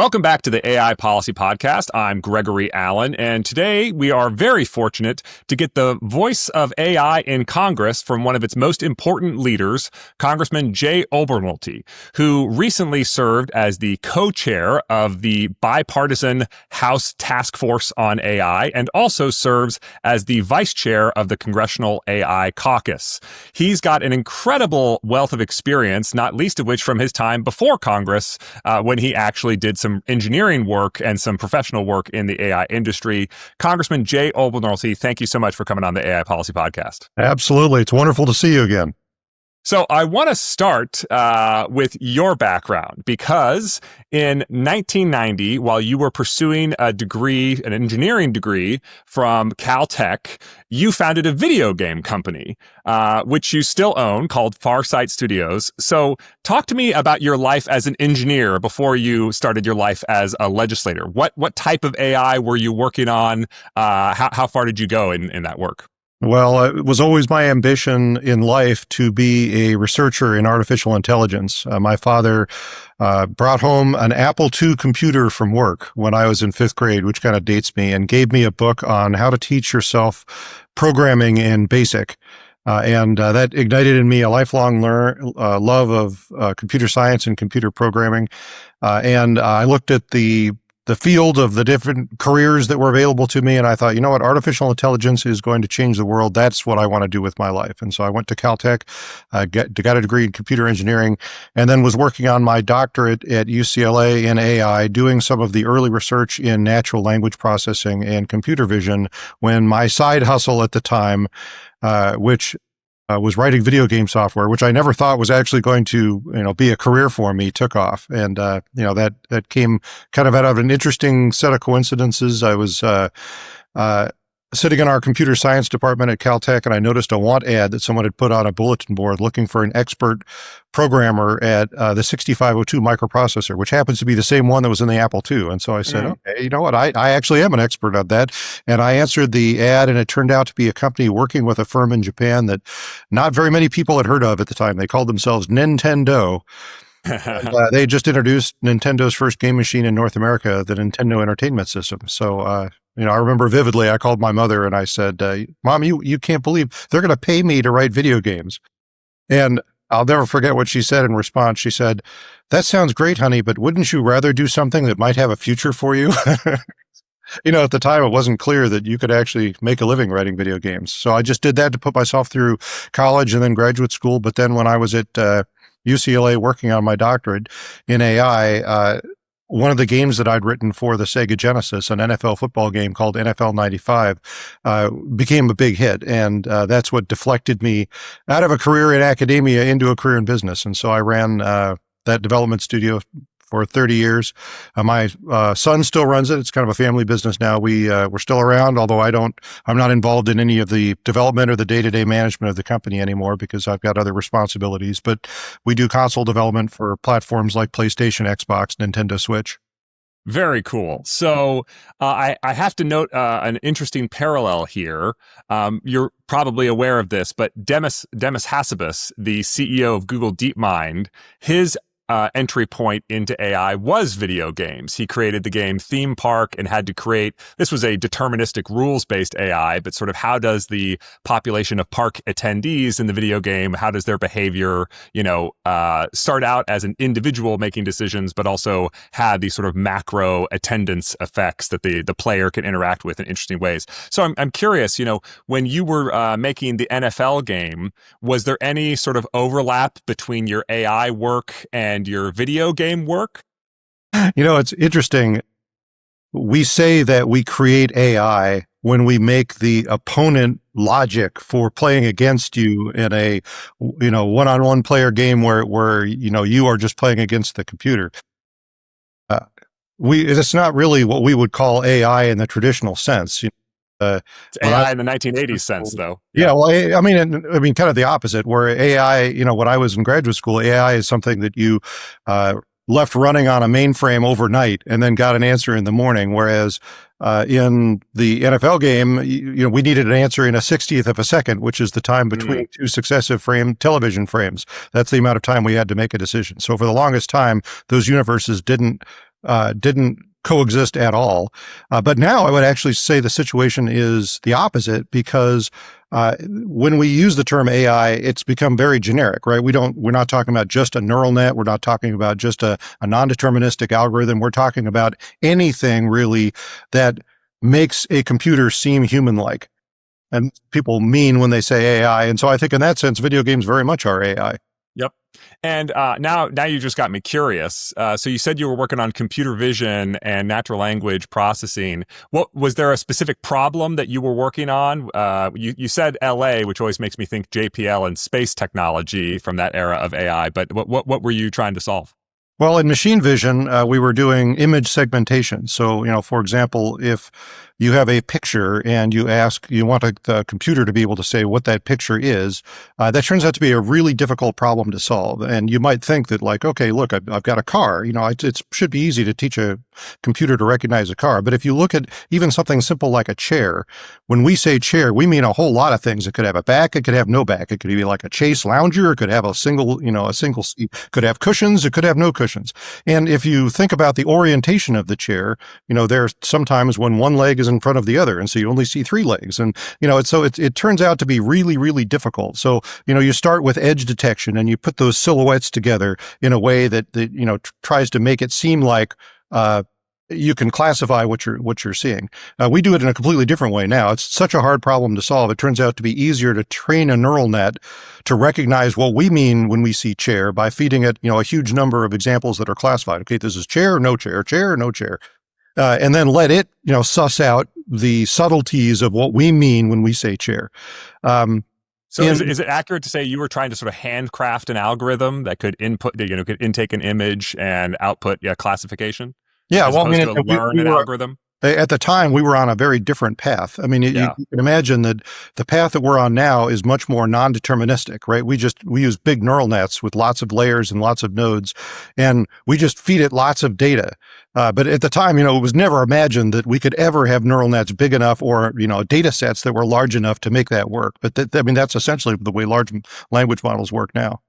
Welcome back to the AI Policy Podcast. I'm Gregory Allen, and today we are very fortunate to get the voice of AI in Congress from one of its most important leaders, Congressman Obernolte, who recently served as the co-chair of the bipartisan House Task Force on AI and also serves as the vice chair of the Congressional AI Caucus. He's got an incredible wealth of experience, not least of which from his time before Congress, when he actually did some engineering work and some professional work in the AI industry. Congressman Obernolte, thank you so much for coming on the AI Policy Podcast. Absolutely. It's wonderful to see you again. So I want to start with your background, because in 1990, while you were pursuing a degree, an engineering degree from Caltech, you founded a video game company, which you still own, called Farsight Studios. So talk to me about your life as an engineer before you started your life as a legislator. What type of AI were you working on? How far did you go in that work? Well, it was always my ambition in life to be a researcher in artificial intelligence. My father brought home an Apple II computer from work when I was in fifth grade, which kind of dates me, and gave me a book on how to teach yourself programming in BASIC. And that ignited in me a lifelong love of computer science and computer programming. And I looked at the field of the different careers that were available to me. And I thought, you know what, artificial intelligence is going to change the world. That's what I want to do with my life. And so I went to Caltech, got a degree in computer engineering, and then was working on my doctorate at UCLA in AI, doing some of the early research in natural language processing and computer vision, when my side hustle at the time, which was writing video game software, which I never thought was actually going to, be a career for me, took off. And, that came kind of out of an interesting set of coincidences. I was, sitting in our computer science department at Caltech, and I noticed a want ad that someone had put on a bulletin board looking for an expert programmer at the 6502 microprocessor, which happens to be the same one that was in the Apple II. And so I said, okay, you know what? I actually am an expert on that. And I answered the ad, and it turned out to be a company working with a firm in Japan that not very many people had heard of at the time. They called themselves Nintendo. They just introduced Nintendo's first game machine in North America, the Nintendo Entertainment System. So, I remember vividly, I called my mother and I said, Mom, you can't believe they're going to pay me to write video games. And I'll never forget what she said in response. She said, "That sounds great, honey, but wouldn't you rather do something that might have a future for you?" At the time, it wasn't clear that you could actually make a living writing video games. So I just did that to put myself through college and then graduate school. But then when I was at UCLA working on my doctorate in AI, one of the games that I'd written for the Sega Genesis, an NFL football game called NFL 95, became a big hit. And that's what deflected me out of a career in academia into a career in business. And so I ran that development studio for 30 years. My son still runs it. It's kind of a family business now. We're still around, although I'm not involved in any of the development or the day-to-day management of the company anymore because I've got other responsibilities. But we do console development for platforms like PlayStation, Xbox, Nintendo Switch. Very cool. So I have to note an interesting parallel here. You're probably aware of this, but Demis Hassabis, the CEO of Google DeepMind, his entry point into AI was video games. He created the game Theme Park and had to create, this was a deterministic rules-based AI, but sort of how does the population of park attendees in the video game, how does their behavior, start out as an individual making decisions, but also have these sort of macro attendance effects that the player can interact with in interesting ways. So I'm curious, when you were making the NFL game, was there any sort of overlap between your AI work and your video game work? It's interesting. We say that we create AI when we make the opponent logic for playing against you in a, one-on-one player game where you are just playing against the computer. It's not really what we would call AI in the traditional sense. It's AI in the 1980s sense, though. Yeah, well, I mean, kind of the opposite. Where AI, when I was in graduate school, AI is something that you left running on a mainframe overnight and then got an answer in the morning. Whereas in the NFL game, we needed an answer in a 60th of a second, which is the time between two successive television frames. That's the amount of time we had to make a decision. So for the longest time, those universes didn't didn't coexist at all. But now I would actually say the situation is the opposite, because when we use the term AI, it's become very generic, right? We're not talking about just a neural net. We're not talking about just a non-deterministic algorithm. We're talking about anything really that makes a computer seem human-like. And people mean when they say AI. And so I think in that sense, video games very much are AI. Yep. And now you just got me curious. So you said you were working on computer vision and natural language processing. What was there a specific problem that you were working on? You said LA, which always makes me think JPL and space technology from that era of AI. But what were you trying to solve? Well, in machine vision, we were doing image segmentation. So, for example, if you have a picture and you want the computer to be able to say what that picture is, that turns out to be a really difficult problem to solve. And you might think that, like, okay, look, I've got a car. It should be easy to teach a computer to recognize a car. But if you look at even something simple like a chair, when we say chair, we mean a whole lot of things. It could have a back. It could have no back. It could be like a Chase lounger. It could have a single seat. It could have cushions. It could have no cushions. And if you think about the orientation of the chair, there's sometimes when one leg is in front of the other, and so you only see three legs. And, it turns out to be really, really difficult. So, you start with edge detection and you put those silhouettes together in a way that tries to make it seem like, you can classify what you're seeing. We do it in a completely different way now. It's such a hard problem to solve. It turns out to be easier to train a neural net to recognize what we mean when we see chair by feeding it, a huge number of examples that are classified. Okay, this is chair or no chair, chair or no chair. And then let it, suss out the subtleties of what we mean when we say chair. So is it accurate to say you were trying to sort of handcraft an algorithm that could could intake an image and output classification? Yeah, as opposed to learn an algorithm? At the time, we were on a very different path. I mean, you can imagine that the path that we're on now is much more non-deterministic, right? We use big neural nets with lots of layers and lots of nodes, and we just feed it lots of data. But at the time, it was never imagined that we could ever have neural nets big enough or, data sets that were large enough to make that work. But that's essentially the way large language models work now.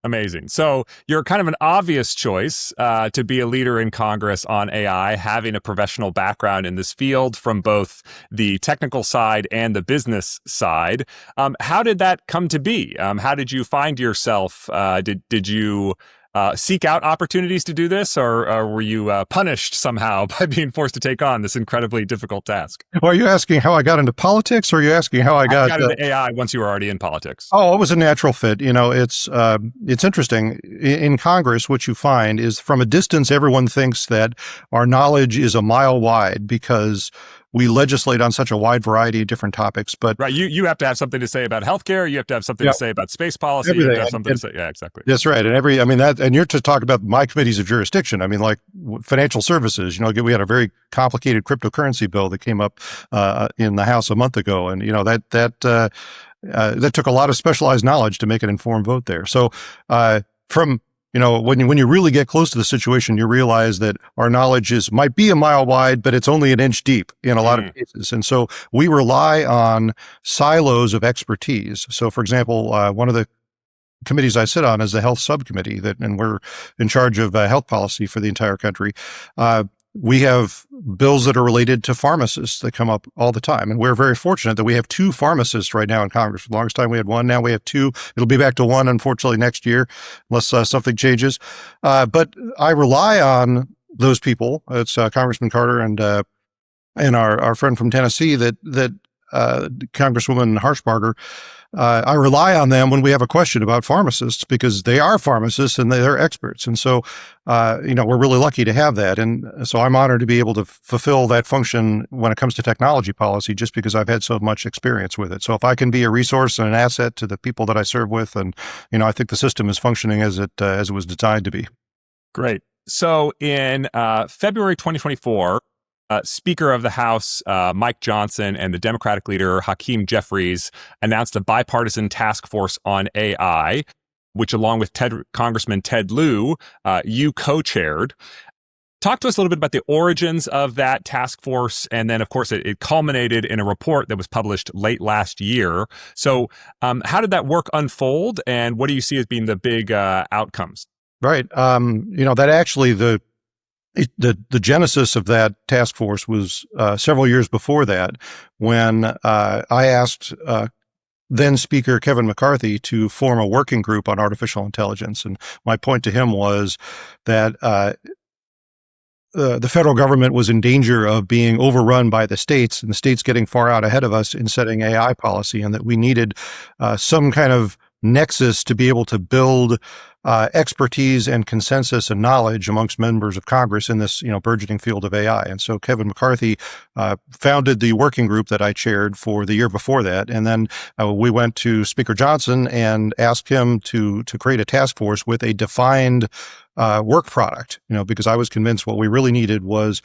Amazing. So you're kind of an obvious choice to be a leader in Congress on AI, having a professional background in this field from both the technical side and the business side. How did that come to be? How did you find yourself? Did you seek out opportunities to do this, or were you punished somehow by being forced to take on this incredibly difficult task? Well, are you asking how I got into politics, or are you asking how I got into AI once you were already in politics? Oh, it was a natural fit. It's interesting. In Congress, what you find is from a distance, everyone thinks that our knowledge is a mile wide because we legislate on such a wide variety of different topics. But right, you have to have something to say about healthcare. You have to have something to say about space policy. Everything. You have to have something to say. Yeah, exactly. That's right. And you're to talk about my committees of jurisdiction. I mean, like financial services. We had a very complicated cryptocurrency bill that came up in the House a month ago, and that took a lot of specialized knowledge to make an informed vote there. So when you really get close to the situation, you realize that our knowledge might be a mile wide, but it's only an inch deep in a lot of cases. And so we rely on silos of expertise. So, for example, one of the committees I sit on is the health subcommittee, and we're in charge of health policy for the entire country. We have bills that are related to pharmacists that come up all the time. And we're very fortunate that we have two pharmacists right now in Congress. For the longest time, we had one. Now we have two. It'll be back to one, unfortunately, next year, unless something changes. But I rely on those people. It's Congressman Carter and our friend from Tennessee, that Congresswoman Harshbarger. I rely on them when we have a question about pharmacists because they are pharmacists and they're experts. And so, we're really lucky to have that. And so I'm honored to be able to fulfill that function when it comes to technology policy, just because I've had so much experience with it. So if I can be a resource and an asset to the people that I serve with, and, I think the system is functioning as it was designed to be. Great. So in February 2024, Speaker of the House, Mike Johnson, and the Democratic leader, Hakeem Jeffries, announced a bipartisan task force on AI, which, along with Congressman Ted Lieu, you co-chaired. Talk to us a little bit about the origins of that task force. And then, of course, it culminated in a report that was published late last year. So how did that work unfold? And what do you see as being the big outcomes? Right. That actually, The genesis of that task force was several years before that, when I asked then Speaker Kevin McCarthy to form a working group on artificial intelligence. And my point to him was that the federal government was in danger of being overrun by the states, and the states getting far out ahead of us in setting AI policy, and that we needed some kind of nexus to be able to build expertise and consensus and knowledge amongst members of Congress in this, burgeoning field of AI. And so Kevin McCarthy founded the working group that I chaired for the year before that. And then we went to Speaker Johnson and asked him to create a task force with a defined work product, because I was convinced what we really needed was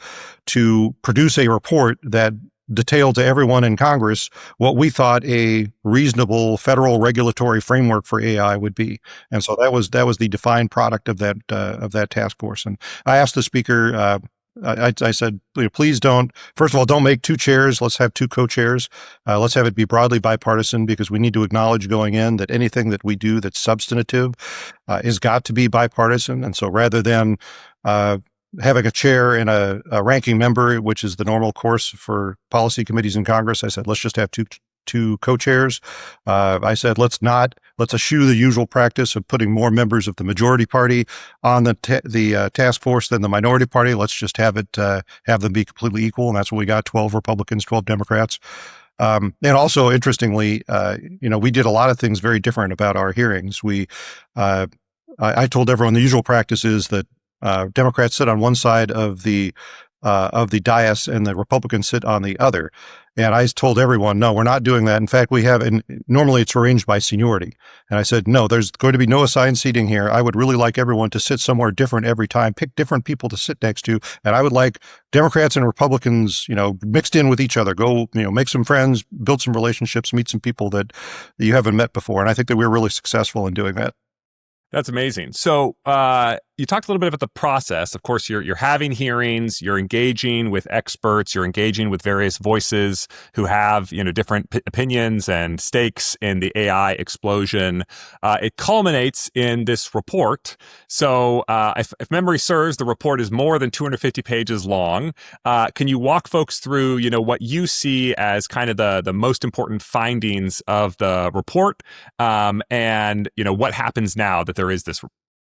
to produce a report that detailed to everyone in Congress what we thought a reasonable federal regulatory framework for AI would be. And so that was the defined product of that task force. And I asked the speaker, I said, please first of all, don't make two chairs. Let's have two co-chairs. Let's have it be broadly bipartisan, because we need to acknowledge going in that anything that we do that's substantive is got to be bipartisan. And so rather than having a chair and a ranking member, which is the normal course for policy committees in Congress, I said, let's just have two co-chairs. I said, let's eschew the usual practice of putting more members of the majority party on the task force than the minority party. Let's just have them be completely equal. And that's what we got: 12 Republicans, 12 Democrats. And also, interestingly, we did a lot of things very different about our hearings. I told everyone the usual practice is that Democrats sit on one side of the dais and the Republicans sit on the other. And I told everyone, no, we're not doing that. In fact, and normally it's arranged by seniority. And I said, no, there's going to be no assigned seating here. I would really like everyone to sit somewhere different every time, pick different people to sit next to. And I would like Democrats and Republicans, mixed in with each other. Go, make some friends, build some relationships, meet some people that you haven't met before. And I think that we're really successful in doing that. That's amazing. So you talked a little bit about the process. Of course, you're having hearings, you're engaging with experts, you're engaging with various voices who have different opinions and stakes in the AI explosion. It culminates in this report. So if memory serves, the report is more than 250 pages long. Can you walk folks through what you see as kind of the most important findings of the report, and what happens now that there is this?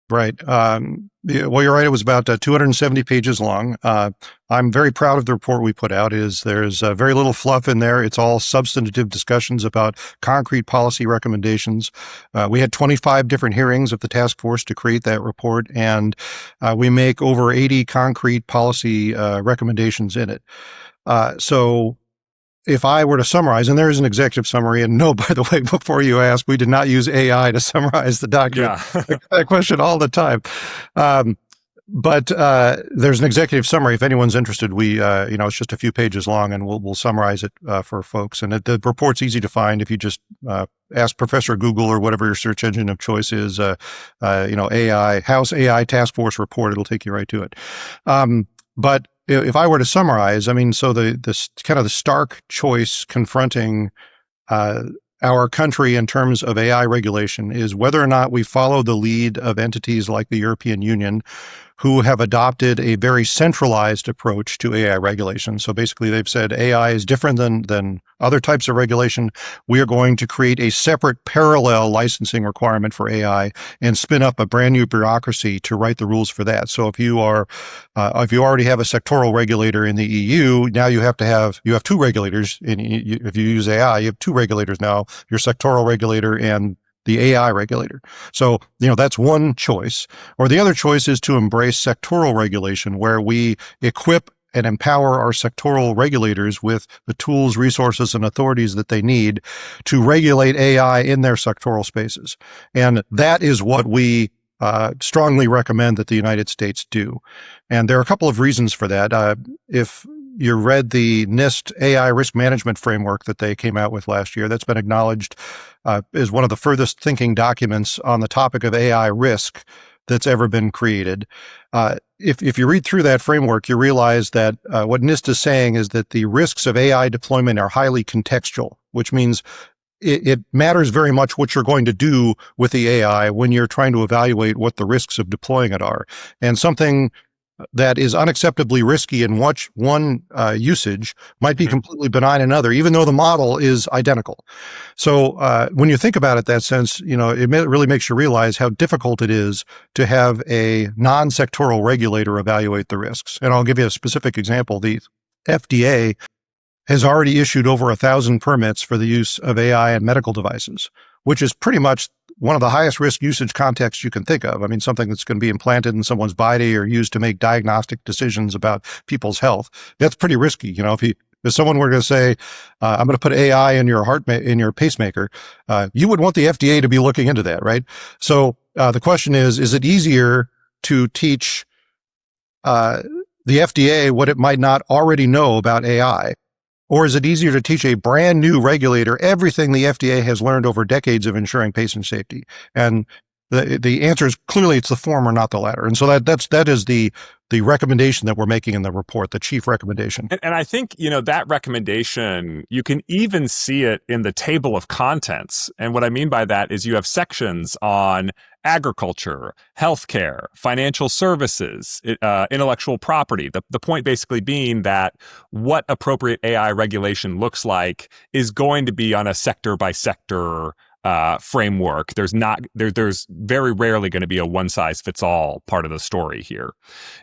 Right. Well, you're right. It was about 270 pages long. I'm very proud of the report we put out. There's very little fluff in there. It's all substantive discussions about concrete policy recommendations. We had 25 different hearings of the task force to create that report, and we make over 80 concrete policy recommendations in it. So if I were to summarize, and there is an executive summary, and no, by the way, before you ask, we did not use AI to summarize the document. Yeah. That question all the time. But there's an executive summary. If anyone's interested, it's just a few pages long, and we'll summarize it for folks. And the report's easy to find if you just ask Professor Google or whatever your search engine of choice is. AI House AI Task Force report. It'll take you right to it. But if I were to summarize, so the kind of the stark choice confronting our country in terms of AI regulation is whether or not we follow the lead of entities like the European Union, who have adopted a very centralized approach to AI regulation. So basically, they've said AI is different than other types of regulation. We are going to create a separate parallel licensing requirement for AI and spin up a brand new bureaucracy to write the rules for that. So if you already have a sectoral regulator in the EU, now you have two regulators. If you use AI, you have two regulators now: your sectoral regulator and the AI regulator. So, that's one choice. Or the other choice is to embrace sectoral regulation, where we equip and empower our sectoral regulators with the tools, resources, and authorities that they need to regulate AI in their sectoral spaces. And that is what we strongly recommend that the United States do. And there are a couple of reasons for that. If you read the NIST AI risk management framework that they came out with last year, that's been acknowledged as one of the furthest thinking documents on the topic of AI risk that's ever been created. If you read through that framework, you realize that what NIST is saying is that the risks of AI deployment are highly contextual, which means it matters very much what you're going to do with the AI when you're trying to evaluate what the risks of deploying it are. And something that is unacceptably risky in one usage might be completely benign in another, even though the model is identical. So when you think about it that sense, it really makes you realize how difficult it is to have a non-sectoral regulator evaluate the risks. And I'll give you a specific example. The FDA has already issued over 1,000 permits for the use of AI in medical devices, which is pretty much one of the highest risk usage contexts you can think of. I mean, something that's going to be implanted in someone's body or used to make diagnostic decisions about people's health. That's pretty risky. If someone were going to say, I'm going to put AI in your in your pacemaker, you would want the FDA to be looking into that, right? So the question is it easier to teach the FDA what it might not already know about AI? Or is it easier to teach a brand new regulator everything the FDA has learned over decades of ensuring patient safety? And the answer is clearly it's the former, not the latter. And so that is the recommendation that we're making in the report, the chief recommendation. And I think, that recommendation, you can even see it in the table of contents. And what I mean by that is you have sections on agriculture, healthcare, financial services, intellectual property. The point basically being that what appropriate AI regulation looks like is going to be on a sector by sector framework. There's very rarely going to be a one size fits all part of the story here.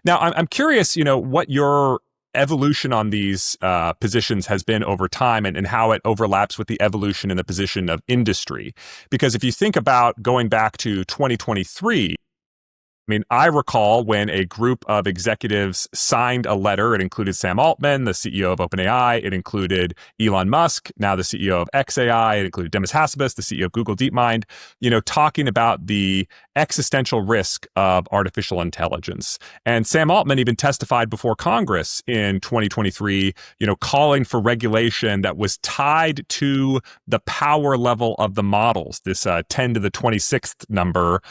Now, I'm curious, what your evolution on these positions has been over time and how it overlaps with the evolution in the position of industry. Because if you think about going back to 2023, I mean, I recall when a group of executives signed a letter. It included Sam Altman, the CEO of OpenAI. It included Elon Musk, now the CEO of xAI. It included Demis Hassabis, the CEO of Google DeepMind, talking about the existential risk of artificial intelligence. And Sam Altman even testified before Congress in 2023, calling for regulation that was tied to the power level of the models, this 10 to the 26th number,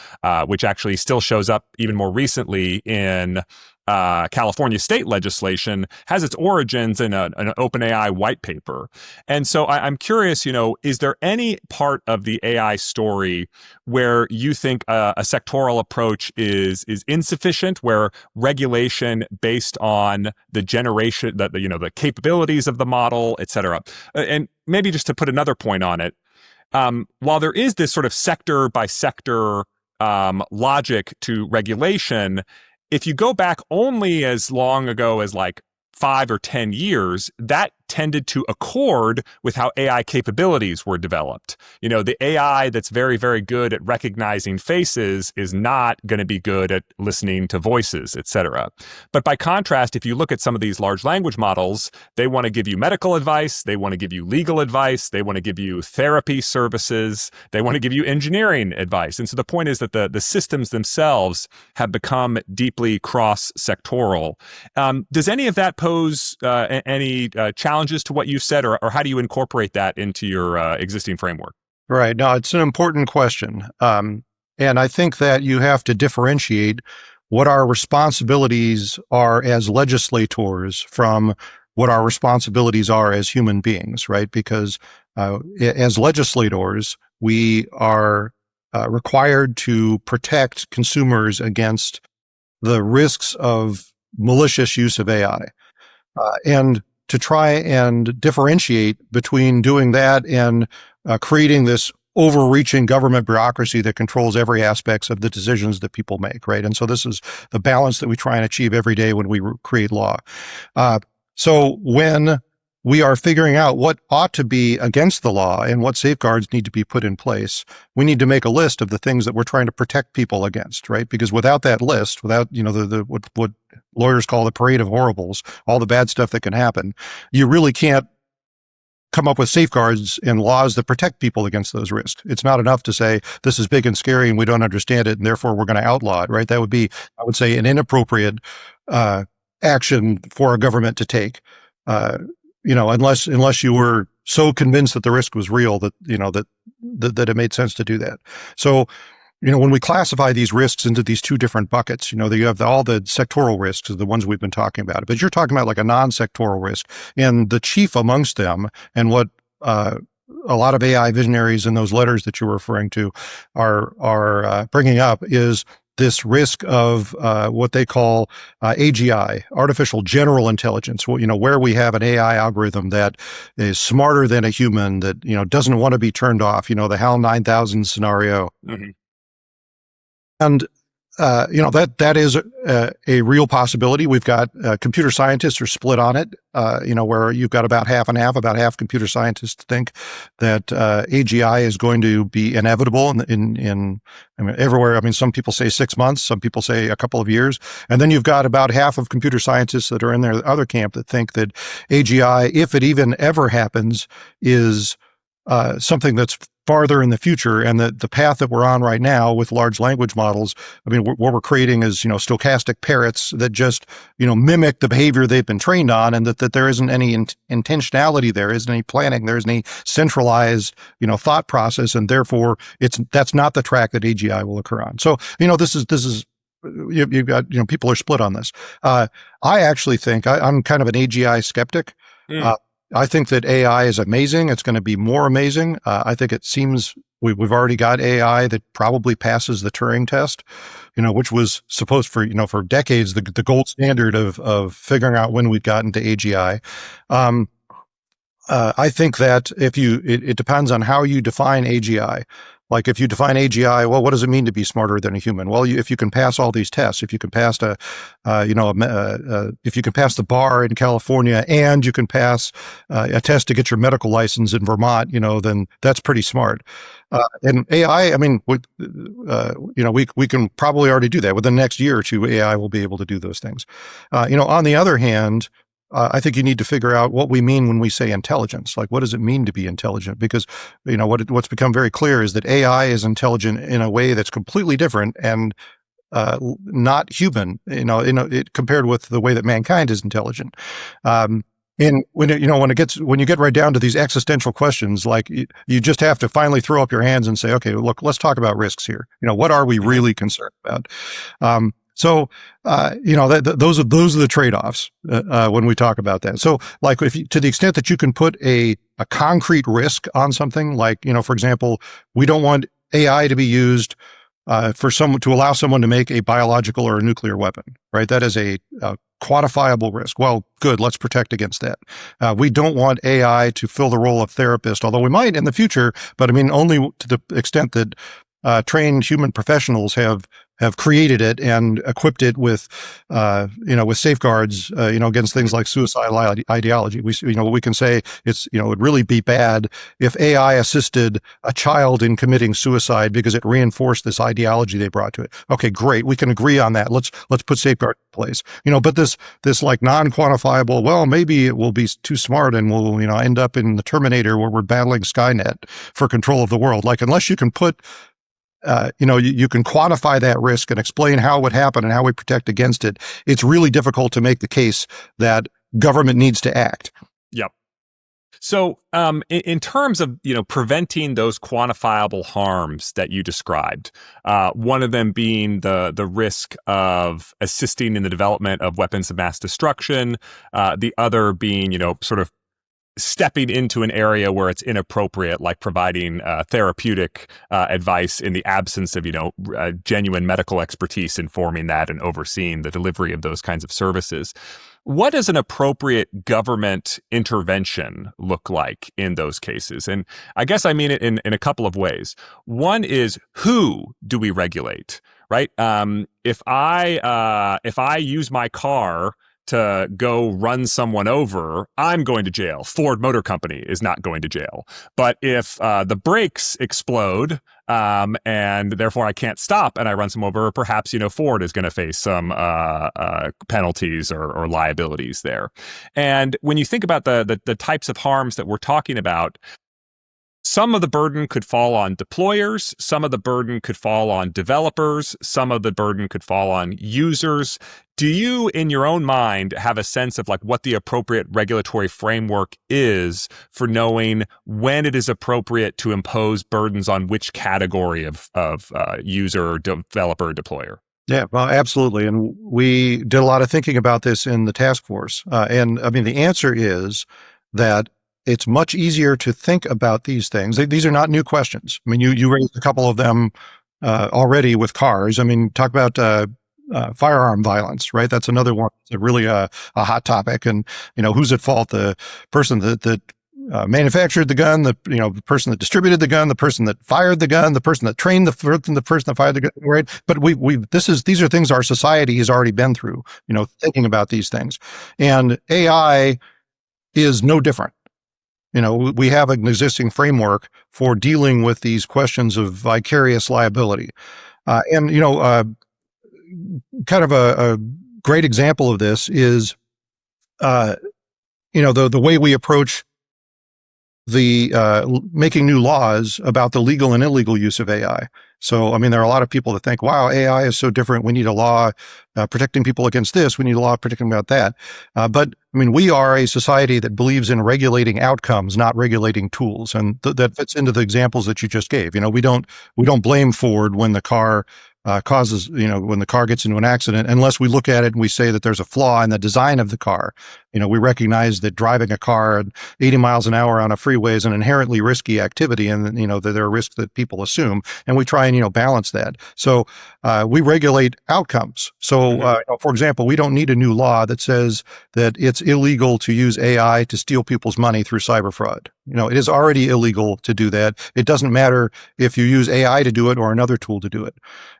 which actually still shows up even more recently in California State Legislation, has its origins in an OpenAI white paper. And so I'm curious, is there any part of the AI story where you think a sectoral approach is insufficient, where regulation based on the generation, the capabilities of the model, et cetera? And maybe just to put another point on it, while there is this sort of sector by sector logic to regulation, if you go back only as long ago as like 5 or 10 years, that tended to accord with how AI capabilities were developed. The AI that's very, very good at recognizing faces is not going to be good at listening to voices, et cetera. But by contrast, if you look at some of these large language models, they want to give you medical advice, they want to give you legal advice, they want to give you therapy services, they want to give you engineering advice. And so the point is that the systems themselves have become deeply cross-sectoral. Does any of that pose any challenges to what you said, or how do you incorporate that into your existing framework? Right. No, it's an important question. And I think that you have to differentiate what our responsibilities are as legislators from what our responsibilities are as human beings, right? Because as legislators, we are required to protect consumers against the risks of malicious use of AI. And to try and differentiate between doing that and creating this overreaching government bureaucracy that controls every aspect of the decisions that people make, right? And so this is the balance that we try and achieve every day when we create law. So when we are figuring out what ought to be against the law and what safeguards need to be put in place, we need to make a list of the things that we're trying to protect people against, right? Because without that list, without, what lawyers call the parade of horribles, all the bad stuff that can happen, you really can't come up with safeguards and laws that protect people against those risks. It's not enough to say this is big and scary and we don't understand it and therefore we're going to outlaw it, right? That would be, I would say, an inappropriate action for a government to take. Unless you were so convinced that the risk was real that it made sense to do that. So, when we classify these risks into these two different buckets, you have all the sectoral risks, the ones we've been talking about, but you're talking about like a non-sectoral risk, and the chief amongst them, and what a lot of AI visionaries in those letters that you're referring to are bringing up is this risk of what they call AGI, artificial general intelligence. Well, where we have an AI algorithm that is smarter than a human, that doesn't want to be turned off. The HAL 9000 scenario. Mm-hmm. And that is a real possibility. We've got computer scientists are split on it. Where you've got about half and half. About half computer scientists think that AGI is going to be inevitable in everywhere. I mean, some people say 6 months, some people say a couple of years, and then you've got about half of computer scientists that are in their other camp that think that AGI, if it even ever happens, is something that's farther in the future, and the path that we're on right now with large language models, I mean, what we're creating is, stochastic parrots that just, mimic the behavior they've been trained on, and that there isn't any intentionality, there isn't any planning, there isn't any centralized, thought process, and therefore that's not the track that AGI will occur on. So, this is you've got, people are split on this. I actually think I'm kind of an AGI skeptic. I think that AI is amazing. It's going to be more amazing. I think it seems we've already got AI that probably passes the Turing test, which was supposed for decades, the gold standard of figuring out when we've gotten to AGI. I think that it depends on how you define AGI. Like if you define AGI, well, what does it mean to be smarter than a human? Well, if you can pass all these tests, if you can pass if you can pass the bar in California and you can pass a test to get your medical license in Vermont, then that's pretty smart. And AI, I mean, we can probably already do that. Within the next year or two, AI will be able to do those things. On the other hand, I think you need to figure out what we mean when we say intelligence. Like, what does it mean to be intelligent? Because, what's become very clear is that AI is intelligent in a way that's completely different and not human, compared with the way that mankind is intelligent. And when you get right down to these existential questions, like you just have to finally throw up your hands and say, okay, look, let's talk about risks here. What are we really concerned about? So, those are the trade-offs when we talk about that. So, like, to the extent that you can put a concrete risk on something, like, for example, we don't want AI to be used to allow someone to make a biological or a nuclear weapon, right? That is a quantifiable risk. Well, good. Let's protect against that. We don't want AI to fill the role of therapist, although we might in the future, but I mean, only to the extent that trained human professionals have created it and equipped it with safeguards, against things like suicidal ideology. We can say it would really be bad if AI assisted a child in committing suicide because it reinforced this ideology they brought to it. Okay, great. We can agree on that. Let's put safeguards in place. But this like non-quantifiable, well, maybe it will be too smart and we'll, end up in the Terminator where we're battling Skynet for control of the world. Like, unless you can put you can quantify that risk and explain how it would happen and how we protect against it, it's really difficult to make the case that government needs to act. Yep. So in terms of, preventing those quantifiable harms that you described, one of them being the risk of assisting in the development of weapons of mass destruction, the other being, sort of stepping into an area where it's inappropriate, like providing therapeutic advice in the absence of, genuine medical expertise informing that and overseeing the delivery of those kinds of services. What does an appropriate government intervention look like in those cases? And I guess I mean it in a couple of ways. One is, who do we regulate, right? If I use my car to go run someone over, I'm going to jail. Ford Motor Company is not going to jail. But if the brakes explode and therefore I can't stop and I run someone over, perhaps, Ford is going to face some penalties or liabilities there. And when you think about the types of harms that we're talking about, some of the burden could fall on deployers, some of the burden could fall on developers, some of the burden could fall on users. Do you, in your own mind, have a sense of like what the appropriate regulatory framework is for knowing when it is appropriate to impose burdens on which category of user, developer, deployer? Yeah, well, absolutely. And we did a lot of thinking about this in the task force. And I mean, the answer is that it's much easier to think about these things. These are not new questions. I mean, you raised a couple of them already with cars. I mean, talk about firearm violence, right? That's another one. It's really a hot topic. And, who's at fault? The person that manufactured the gun, the person that distributed the gun, the person that fired the gun, the person that trained the person that fired the gun, right? But these are things our society has already been through, thinking about these things. And AI is no different. We have an existing framework for dealing with these questions of vicarious liability. And kind of a great example of this is, the way we approach the making new laws about the legal and illegal use of AI. So, I mean, there are a lot of people that think, wow, AI is so different. We need a law protecting people against this. We need a law protecting about that. But I mean, we are a society that believes in regulating outcomes, not regulating tools. And that fits into the examples that you just gave. We don't blame Ford when the car causes, when the car gets into an accident, unless we look at it and we say that there's a flaw in the design of the car. We recognize that driving a car at 80 miles an hour on a freeway is an inherently risky activity, and that there are risks that people assume, and we try and balance that. So we regulate outcomes. So for example, we don't need a new law that says that it's illegal to use AI to steal people's money through cyber fraud. It is already illegal to do that. It doesn't matter if you use AI to do it or another tool to do it.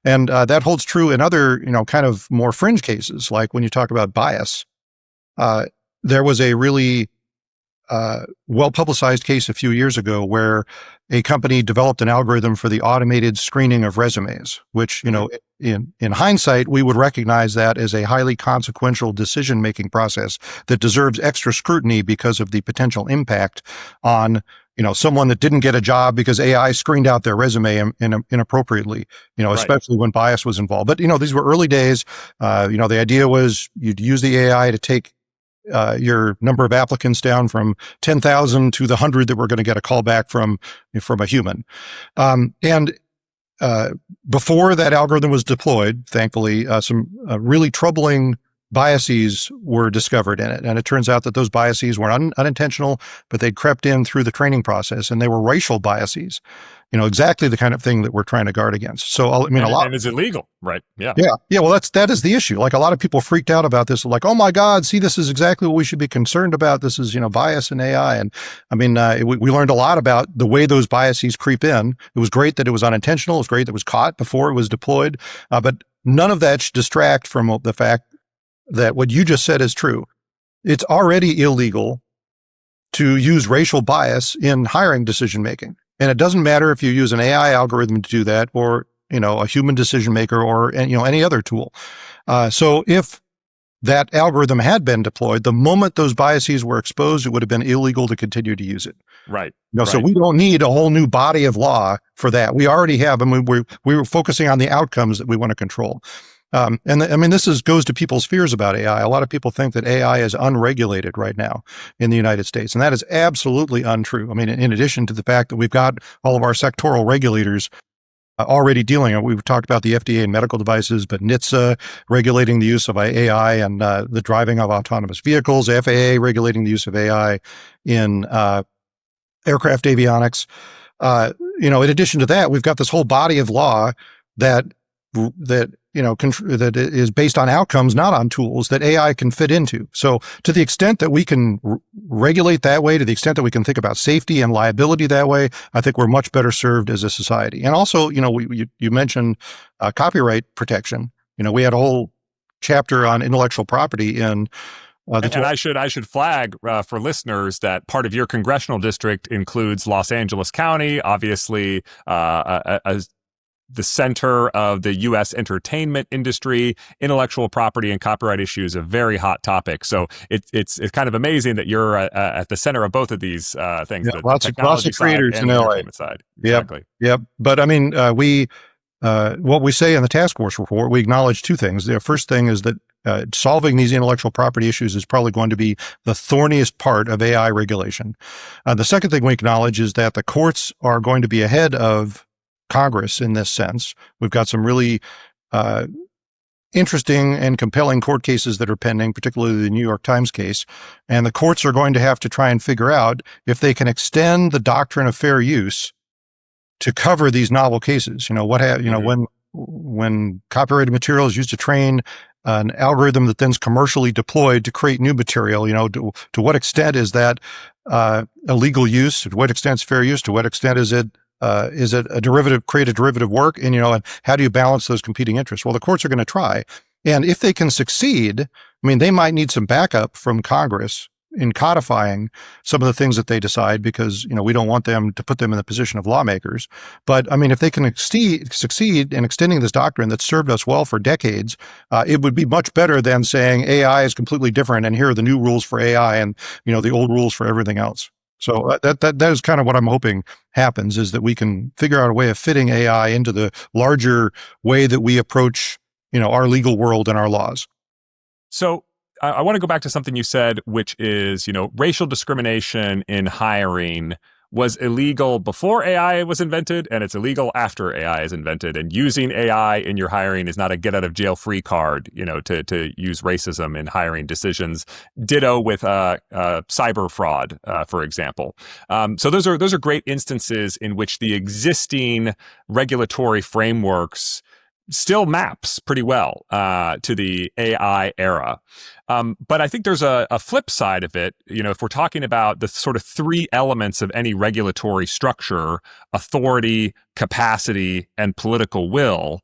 And that holds true in other, kind of more fringe cases, like when you talk about bias. There was a really well-publicized case a few years ago where a company developed an algorithm for the automated screening of resumes, which, in hindsight, we would recognize that as a highly consequential decision-making process that deserves extra scrutiny because of the potential impact on someone that didn't get a job because AI screened out their resume inappropriately, especially when bias was involved. But, these were early days. The idea was you'd use the AI to take your number of applicants down from 10,000 to the 100 that we're going to get a call back from a human. And before that algorithm was deployed, thankfully, some really troubling biases were discovered in it. And it turns out that those biases were unintentional, but they'd crept in through the training process, and they were racial biases, exactly the kind of thing that we're trying to guard against. So, I mean, and it's illegal, right? Yeah. Yeah. Well, that is the issue. Like, a lot of people freaked out about this, like, oh my God, see, this is exactly what we should be concerned about. This is, bias in AI. And I mean, we learned a lot about the way those biases creep in. It was great that it was unintentional. It was great that it was caught before it was deployed. But none of that should distract from the fact that what you just said is true. It's already illegal to use racial bias in hiring decision making. And it doesn't matter if you use an AI algorithm to do that, or, a human decision maker, or, any other tool. So if that algorithm had been deployed, the moment those biases were exposed, it would have been illegal to continue to use it. Right. So we don't need a whole new body of law for that. We already have, and we were focusing on the outcomes that we want to control. This goes to people's fears about AI. A lot of people think that AI is unregulated right now in the United States, and that is absolutely untrue. I mean, in addition to the fact that we've got all of our sectoral regulators already dealing. We've talked about the FDA and medical devices, but NHTSA regulating the use of AI and the driving of autonomous vehicles, FAA regulating the use of AI in aircraft avionics. In addition to that, we've got this whole body of law that is based on outcomes, not on tools, that AI can fit into. So to the extent that we can regulate that way, to the extent that we can think about safety and liability that way, I think we're much better served as a society. And also, you mentioned copyright protection. We had a whole chapter on intellectual property in and I should flag for listeners that part of your congressional district includes Los Angeles County, obviously as the center of the U.S. entertainment industry. Intellectual property and copyright issues a very hot topic. So it's kind of amazing that you're at the center of both of these things. Yeah, lots of creators in LA. Side. Exactly. Yep. But I mean, what we say in the task force report, we acknowledge two things. The first thing is that solving these intellectual property issues is probably going to be the thorniest part of AI regulation. The second thing we acknowledge is that the courts are going to be ahead of Congress in this sense. We've got some really interesting and compelling court cases that are pending, particularly the New York Times case. And the courts are going to have to try and figure out if they can extend the doctrine of fair use to cover these novel cases. When copyrighted material is used to train an algorithm that then's commercially deployed to create new material, to what extent is that illegal use? To what extent is fair use? To what extent is it a derivative, create a derivative work? And how do you balance those competing interests? Well, the courts are going to try. And if they can succeed, they might need some backup from Congress in codifying some of the things that they decide, because, we don't want them to put them in the position of lawmakers. But if they can succeed in extending this doctrine that's served us well for decades, it would be much better than saying AI is completely different and here are the new rules for AI and, the old rules for everything else. So that is kind of what I'm hoping happens, is that we can figure out a way of fitting AI into the larger way that we approach, our legal world and our laws. So I want to go back to something you said, which is, racial discrimination in hiring was illegal before AI was invented, and it's illegal after AI is invented. And using AI in your hiring is not a get out of jail free card, to use racism in hiring decisions. Ditto with cyber fraud, for example. So those are great instances in which the existing regulatory frameworks still maps pretty well to the AI era. But I think there's a flip side of it. If we're talking about the sort of three elements of any regulatory structure: authority, capacity, and political will,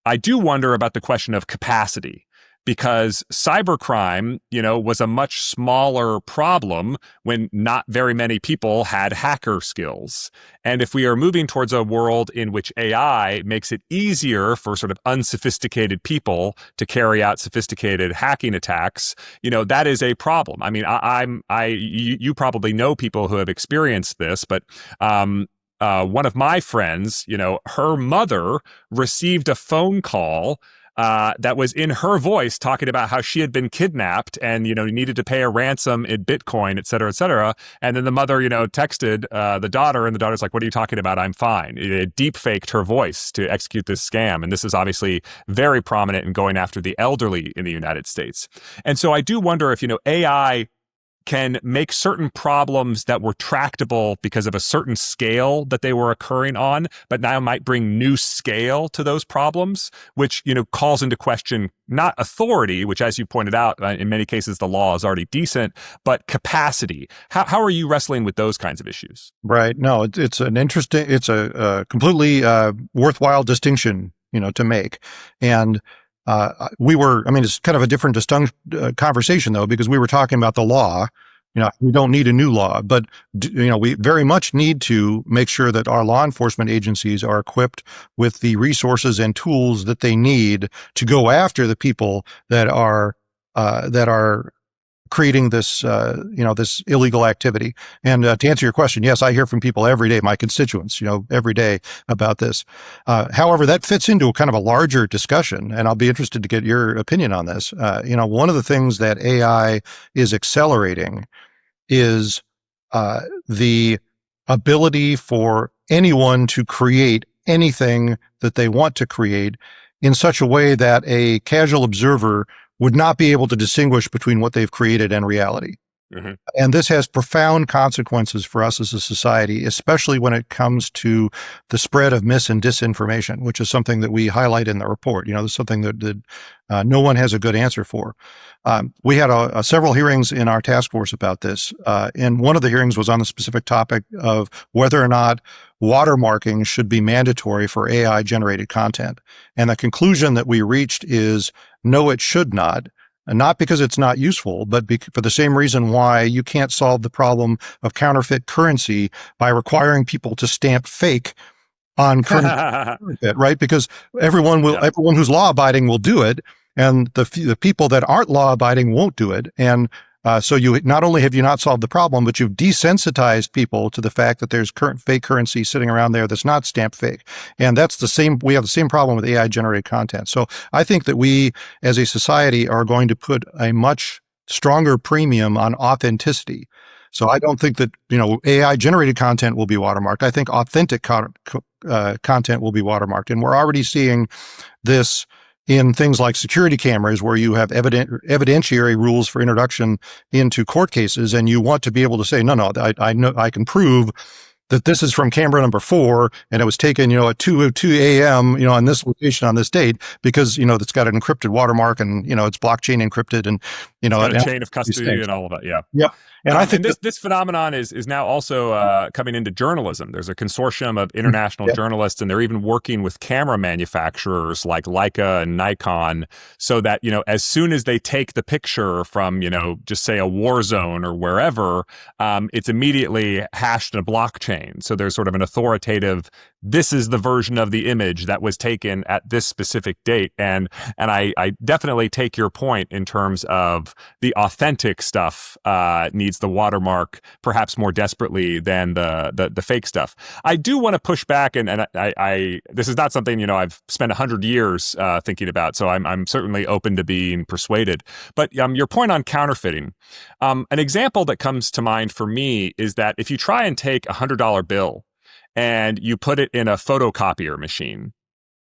I do wonder about the question of capacity. Because cybercrime, was a much smaller problem when not very many people had hacker skills. And if we are moving towards a world in which AI makes it easier for sort of unsophisticated people to carry out sophisticated hacking attacks, that is a problem. You probably know people who have experienced this, but one of my friends, her mother received a phone call that was in her voice talking about how she had been kidnapped and, needed to pay a ransom in Bitcoin, et cetera, et cetera. And then the mother, texted the daughter, and the daughter's like, "What are you talking about? I'm fine." It deep faked her voice to execute this scam. And this is obviously very prominent in going after the elderly in the United States. And so I do wonder if, AI can make certain problems that were tractable because of a certain scale that they were occurring on, but now might bring new scale to those problems, which, calls into question not authority, which, as you pointed out, in many cases, the law is already decent, but capacity. How are you wrestling with those kinds of issues? Right. No, it's a completely worthwhile distinction, to make. And it's kind of a different conversation, though, because we were talking about the law. We don't need a new law, but, we very much need to make sure that our law enforcement agencies are equipped with the resources and tools that they need to go after the people that are creating this, this illegal activity. And to answer your question, yes, I hear from people every day, my constituents, every day about this. However, that fits into kind of a larger discussion, and I'll be interested to get your opinion on this. One of the things that AI is accelerating is the ability for anyone to create anything that they want to create in such a way that a casual observer would not be able to distinguish between what they've created and reality. Mm-hmm. And this has profound consequences for us as a society, especially when it comes to the spread of mis and disinformation, which is something that we highlight in the report. There's something that no one has a good answer for. We had several hearings in our task force about this, and one of the hearings was on the specific topic of whether or not watermarking should be mandatory for AI-generated content. And the conclusion that we reached is no, it should not. And not because it's not useful, but for the same reason why you can't solve the problem of counterfeit currency by requiring people to stamp fake on currency, right? Because everyone who's law-abiding will do it, and the people that aren't law-abiding won't do it. And so you not only have you not solved the problem, but you've desensitized people to the fact that there's fake currency sitting around there that's not stamped fake. And that's we have the same problem with AI generated content. So I think that we as a society are going to put a much stronger premium on authenticity. So I don't think that, AI generated content will be watermarked. I think authentic content will be watermarked. And we're already seeing this in things like security cameras, where you have evidentiary rules for introduction into court cases, and you want to be able to say, no, I know I can prove that this is from camera number 4 and it was taken, at 2:02 a.m., on this location on this date because, it's got an encrypted watermark and, it's blockchain encrypted and, it's got a chain of custody and all of that. Yeah. Yep. And I think this phenomenon is now also coming into journalism. There's a consortium of international journalists, and they're even working with camera manufacturers like Leica and Nikon, so that as soon as they take the picture from just say a war zone or wherever, it's immediately hashed in a blockchain. So there's sort of an authoritative, this is the version of the image that was taken at this specific date. And I definitely take your point in terms of the authentic stuff needs the watermark perhaps more desperately than the fake stuff. I do want to push back, and I this is not something I've spent 100 years thinking about, so I'm certainly open to being persuaded. But your point on counterfeiting, an example that comes to mind for me is that if you try and take a $100 bill and you put it in a photocopier machine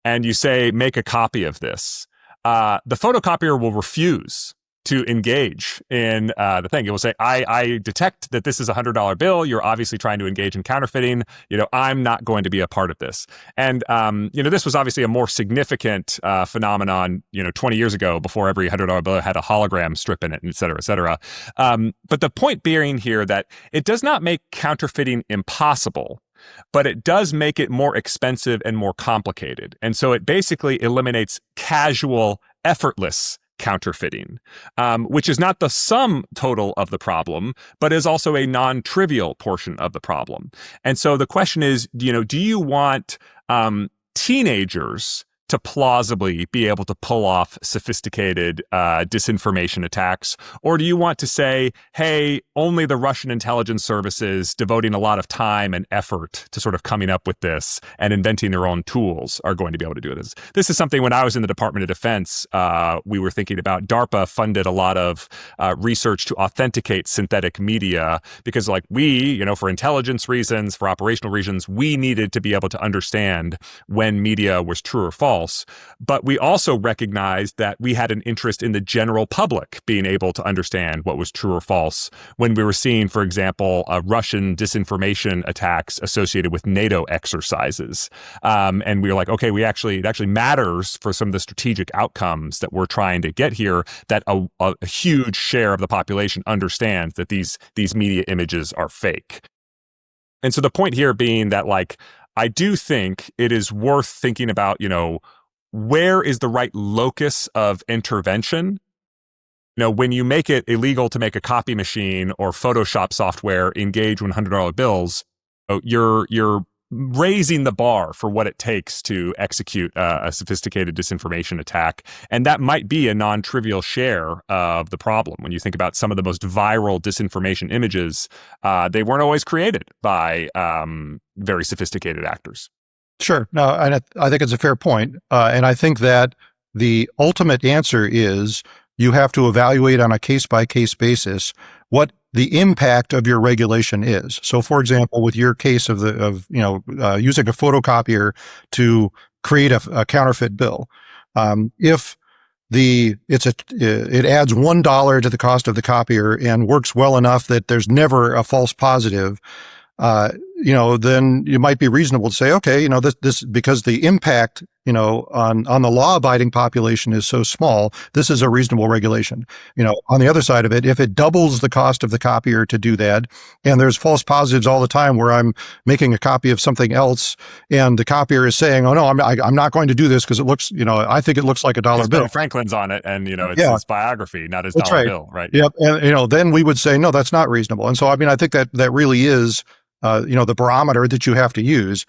and you say, make a copy of this, the photocopier will refuse to engage in the thing. It will say, I detect that this is a $100 bill. You're obviously trying to engage in counterfeiting. I'm not going to be a part of this. And, this was obviously a more significant phenomenon, 20 years ago, before every $100 bill had a hologram strip in it, et cetera, et cetera. But the point being here that it does not make counterfeiting impossible, but it does make it more expensive and more complicated. And so it basically eliminates casual, effortless counterfeiting, which is not the sum total of the problem, but is also a non-trivial portion of the problem. And so the question is, do you want teenagers to plausibly be able to pull off sophisticated disinformation attacks? Or do you want to say, hey, only the Russian intelligence services devoting a lot of time and effort to sort of coming up with this and inventing their own tools are going to be able to do this? This is something when I was in the Department of Defense, we were thinking about. DARPA funded a lot of research to authenticate synthetic media because we, for intelligence reasons, for operational reasons, we needed to be able to understand when media was true or false. But we also recognized that we had an interest in the general public being able to understand what was true or false when we were seeing, for example, Russian disinformation attacks associated with NATO exercises. And we were like, okay, it actually matters for some of the strategic outcomes that we're trying to get here, that a huge share of the population understands that these media images are fake. And so the point here being that, I do think it is worth thinking about, where is the right locus of intervention? When you make it illegal to make a copy machine or Photoshop software engage with $100 bills, you're raising the bar for what it takes to execute a sophisticated disinformation attack. And that might be a non-trivial share of the problem. When you think about some of the most viral disinformation images, they weren't always created by very sophisticated actors. Sure. No, and I think it's a fair point. And I think that the ultimate answer is you have to evaluate on a case-by-case basis what the impact of your regulation is. So, for example, with your case of using a photocopier to create a counterfeit bill, if it adds $1 to the cost of the copier and works well enough that there's never a false positive, then it might be reasonable to say, okay, this because the impact, on the law-abiding population is so small, this is a reasonable regulation. On the other side of it, if it doubles the cost of the copier to do that, and there's false positives all the time where I'm making a copy of something else, and the copier is saying, oh no, I'm not going to do this because it looks, I think it looks like a dollar bill. Franklin's on it, and it's his biography, not his That's dollar right. bill, right? Yep, and then we would say, no, that's not reasonable. And so, I think that really is the barometer that you have to use,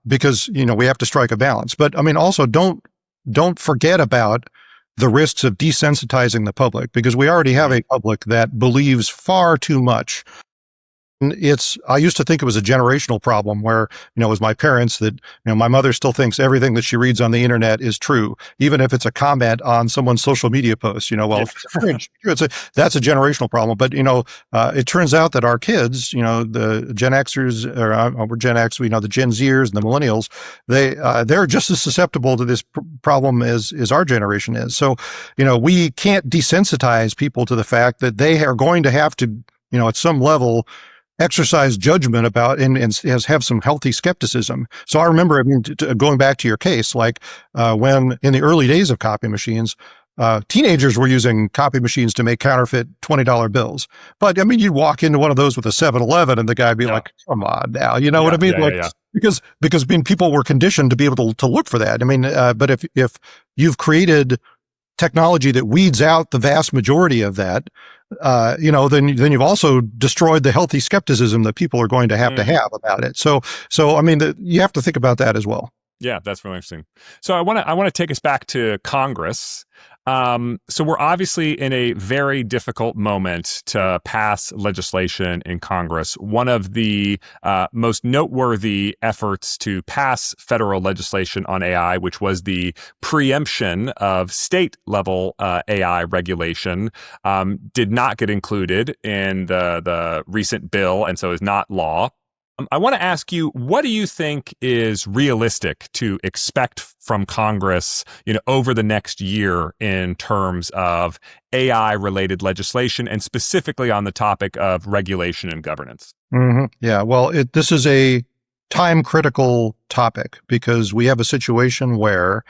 because, we have to strike a balance. But also don't forget about the risks of desensitizing the public, because we already have a public that believes far too much. I used to think it was a generational problem where, it was my parents that, my mother still thinks everything that she reads on the internet is true, even if it's a comment on someone's social media post, that's a generational problem. But, it turns out that our kids, the Gen Xers, or we're Gen X, the Gen Zers and the millennials, they're just as susceptible to this problem as our generation is. So, we can't desensitize people to the fact that they are going to have to, at some level, exercise judgment about and have some healthy skepticism. So I remember, I mean, going back to your case, like when in the early days of copy machines, teenagers were using copy machines to make counterfeit $20 bills. But I mean, you'd walk into one of those with a 7-Eleven and the guy'd be like, come on now, you know what I mean? Because I mean, people were conditioned to be able to look for that. I mean, but if you've created technology that weeds out the vast majority of that, then you've also destroyed the healthy skepticism that people are going to have about it. So I mean, you have to think about that as well. Yeah, that's really interesting. So I want to take us back to Congress. So we're obviously in a very difficult moment to pass legislation in Congress. One of the most noteworthy efforts to pass federal legislation on AI, which was the preemption of state-level AI regulation, did not get included in the recent bill, and so is not law. I want to ask you, what do you think is realistic to expect from Congress, over the next year in terms of AI-related legislation, and specifically on the topic of regulation and governance? Mm-hmm. Yeah, well, this is a time-critical topic because we have a situation where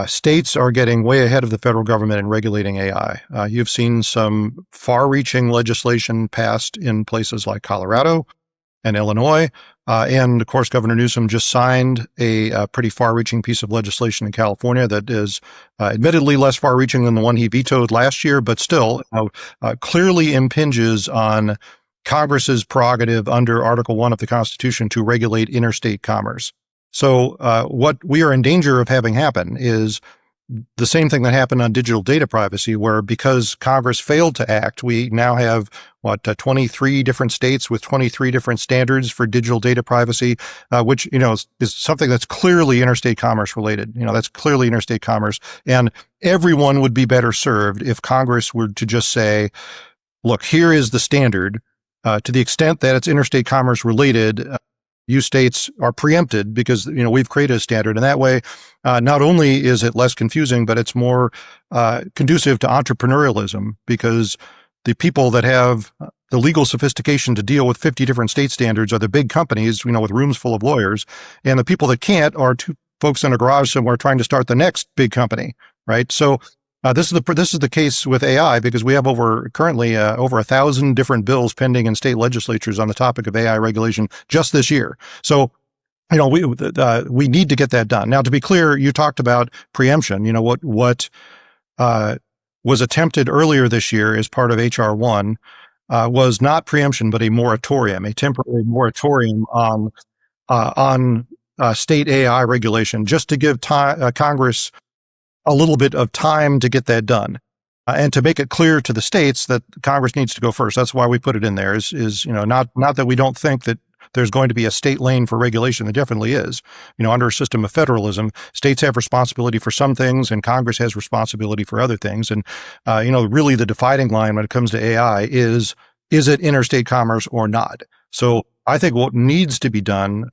states are getting way ahead of the federal government in regulating AI. You've seen some far-reaching legislation passed in places like Colorado and Illinois. And of course, Governor Newsom just signed a pretty far-reaching piece of legislation in California that is admittedly less far-reaching than the one he vetoed last year, but still clearly impinges on Congress's prerogative under Article 1 of the Constitution to regulate interstate commerce. So what we are in danger of having happen is the same thing that happened on digital data privacy, where because Congress failed to act, we now have 23 different states with 23 different standards for digital data privacy, which, is something that's clearly interstate commerce related. That's clearly interstate commerce. And everyone would be better served if Congress were to just say, look, here is the standard. To the extent that it's interstate commerce related, you states are preempted because, we've created a standard. And that way, not only is it less confusing, but it's more conducive to entrepreneurialism because the people that have the legal sophistication to deal with 50 different state standards are the big companies, with rooms full of lawyers. And the people that can't are two folks in a garage somewhere trying to start the next big company, right? So this is the case with AI because we have currently over 1,000 different bills pending in state legislatures on the topic of AI regulation just this year. So, we need to get that done. Now, to be clear, you talked about preemption. What was attempted earlier this year as part of HR 1 was not preemption, but a moratorium, a temporary moratorium on state AI regulation, just to give Congress a little bit of time to get that done, and to make it clear to the states that Congress needs to go first. That's why we put it in there. Is not that we don't think that there's going to be a state lane for regulation. There definitely is. Under a system of federalism, states have responsibility for some things, and Congress has responsibility for other things. And really, the dividing line when it comes to AI is it interstate commerce or not? So I think what needs to be done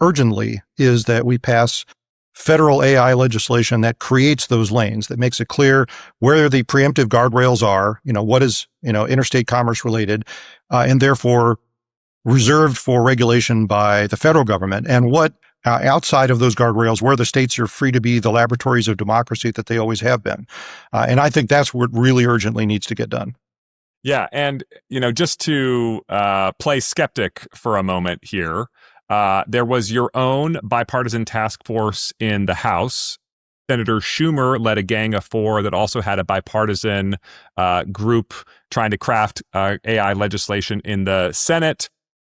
urgently is that we pass federal AI legislation that creates those lanes, that makes it clear where the preemptive guardrails are, what is, interstate commerce related, and therefore reserved for regulation by the federal government, and what outside of those guardrails, where the states are free to be the laboratories of democracy that they always have been. And I think that's what really urgently needs to get done. Yeah. And, just to play skeptic for a moment here, there was your own bipartisan task force in the House. Senator Schumer led a gang of 4 that also had a bipartisan group trying to craft AI legislation in the Senate.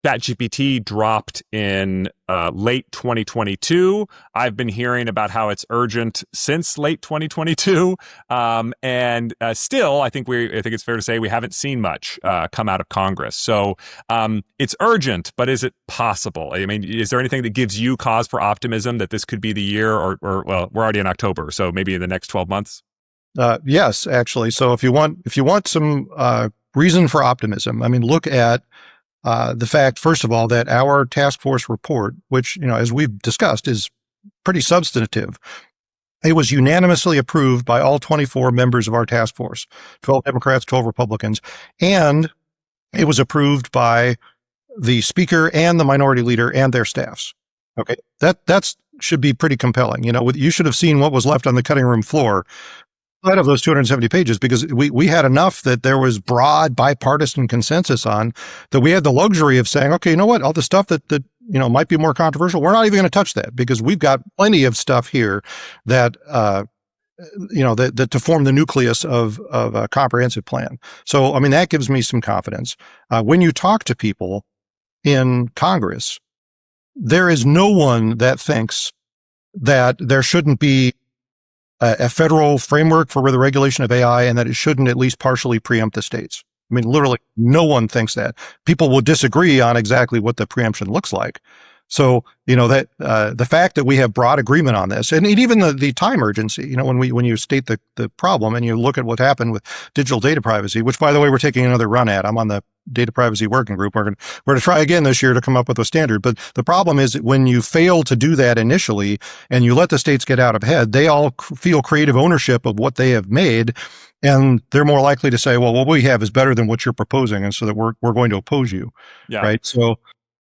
ChatGPT dropped in late 2022. I've been hearing about how it's urgent since late 2022, and still, I think it's fair to say we haven't seen much come out of Congress. So it's urgent, but is it possible? I mean, is there anything that gives you cause for optimism that this could be the year, or well, we're already in October, so maybe in the next 12 months? Yes, actually. So if you want some reason for optimism, I mean, look at the fact, first of all, that our task force report, which, as we've discussed, is pretty substantive, it was unanimously approved by all 24 members of our task force, 12 Democrats, 12 Republicans. And It was approved by the speaker and the minority leader and their staffs. Okay, that's should be pretty compelling. You should have seen what was left on the cutting room floor out of those 270 pages, because we had enough that there was broad bipartisan consensus on, that we had the luxury of saying, okay, you know what, all the stuff that might be more controversial, we're not even going to touch that, because we've got plenty of stuff here that that to form the nucleus of a comprehensive plan. So, I mean, that gives me some confidence. When you talk to people in Congress, there is no one that thinks that there shouldn't be a federal framework for the regulation of AI, and that it shouldn't at least partially preempt the states. I mean, literally, no one thinks that. People will disagree on exactly what the preemption looks like. So, that the fact that we have broad agreement on this, and even the time urgency, when you state the problem and you look at what happened with digital data privacy, which, by the way, we're taking another run at. I'm on the data privacy working group. We're going to try again this year to come up with a standard. But the problem is that when you fail to do that initially and you let the states get out ahead, they all feel creative ownership of what they have made. And they're more likely to say, well, what we have is better than what you're proposing. And so that we're going to oppose you. Yeah. Right.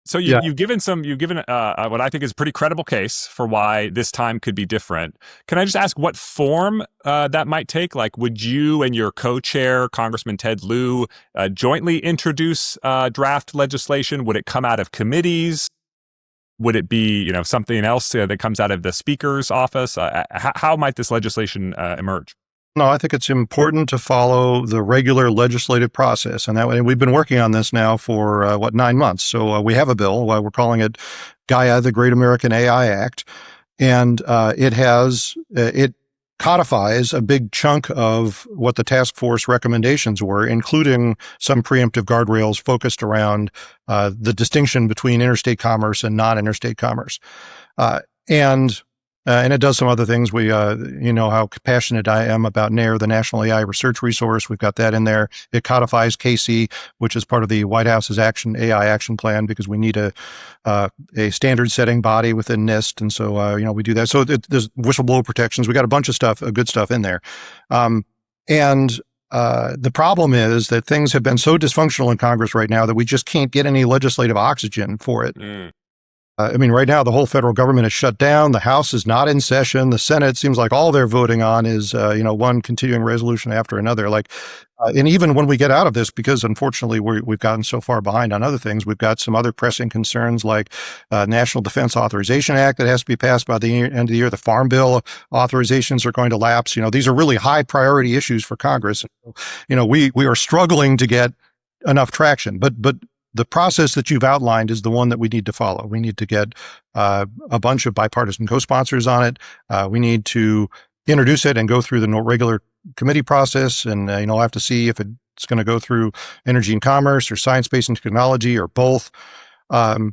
So you've given what I think is a pretty credible case for why this time could be different. Can I just ask what form that might take? Like, would you and your co-chair, Congressman Ted Lieu, jointly introduce draft legislation? Would it come out of committees? Would it be, something else that comes out of the Speaker's office? How might this legislation emerge? No, I think it's important to follow the regular legislative process. And that way, we've been working on this now for 9 months. So we have a bill. We're calling it Gaia, the Great American AI Act. And it codifies a big chunk of what the task force recommendations were, including some preemptive guardrails focused around the distinction between interstate commerce and non-interstate commerce. And it does some other things. We, how passionate I am about NAIR, the National AI Research Resource. We've got that in there. It codifies KC, which is part of the White House's AI action plan, because we need a standard-setting body within NIST, and so we do that. So there's whistleblower protections. We got a bunch of stuff, good stuff in there. The problem is that things have been so dysfunctional in Congress right now that we just can't get any legislative oxygen for it. Right now, the whole federal government is shut down. The House is not in session. The Senate seems like all they're voting on is, one continuing resolution after another. And even when we get out of this, because unfortunately we've gotten so far behind on other things, we've got some other pressing concerns like National Defense Authorization Act that has to be passed by the end of the year. The Farm Bill authorizations are going to lapse. These are really high priority issues for Congress. We are struggling to get enough traction, but the process that you've outlined is the one that we need to follow. We need to get a bunch of bipartisan co-sponsors on it. We need to introduce it and go through the regular committee process. And, we'll have to see if it's going to go through energy and commerce or science, space, and technology, or both, and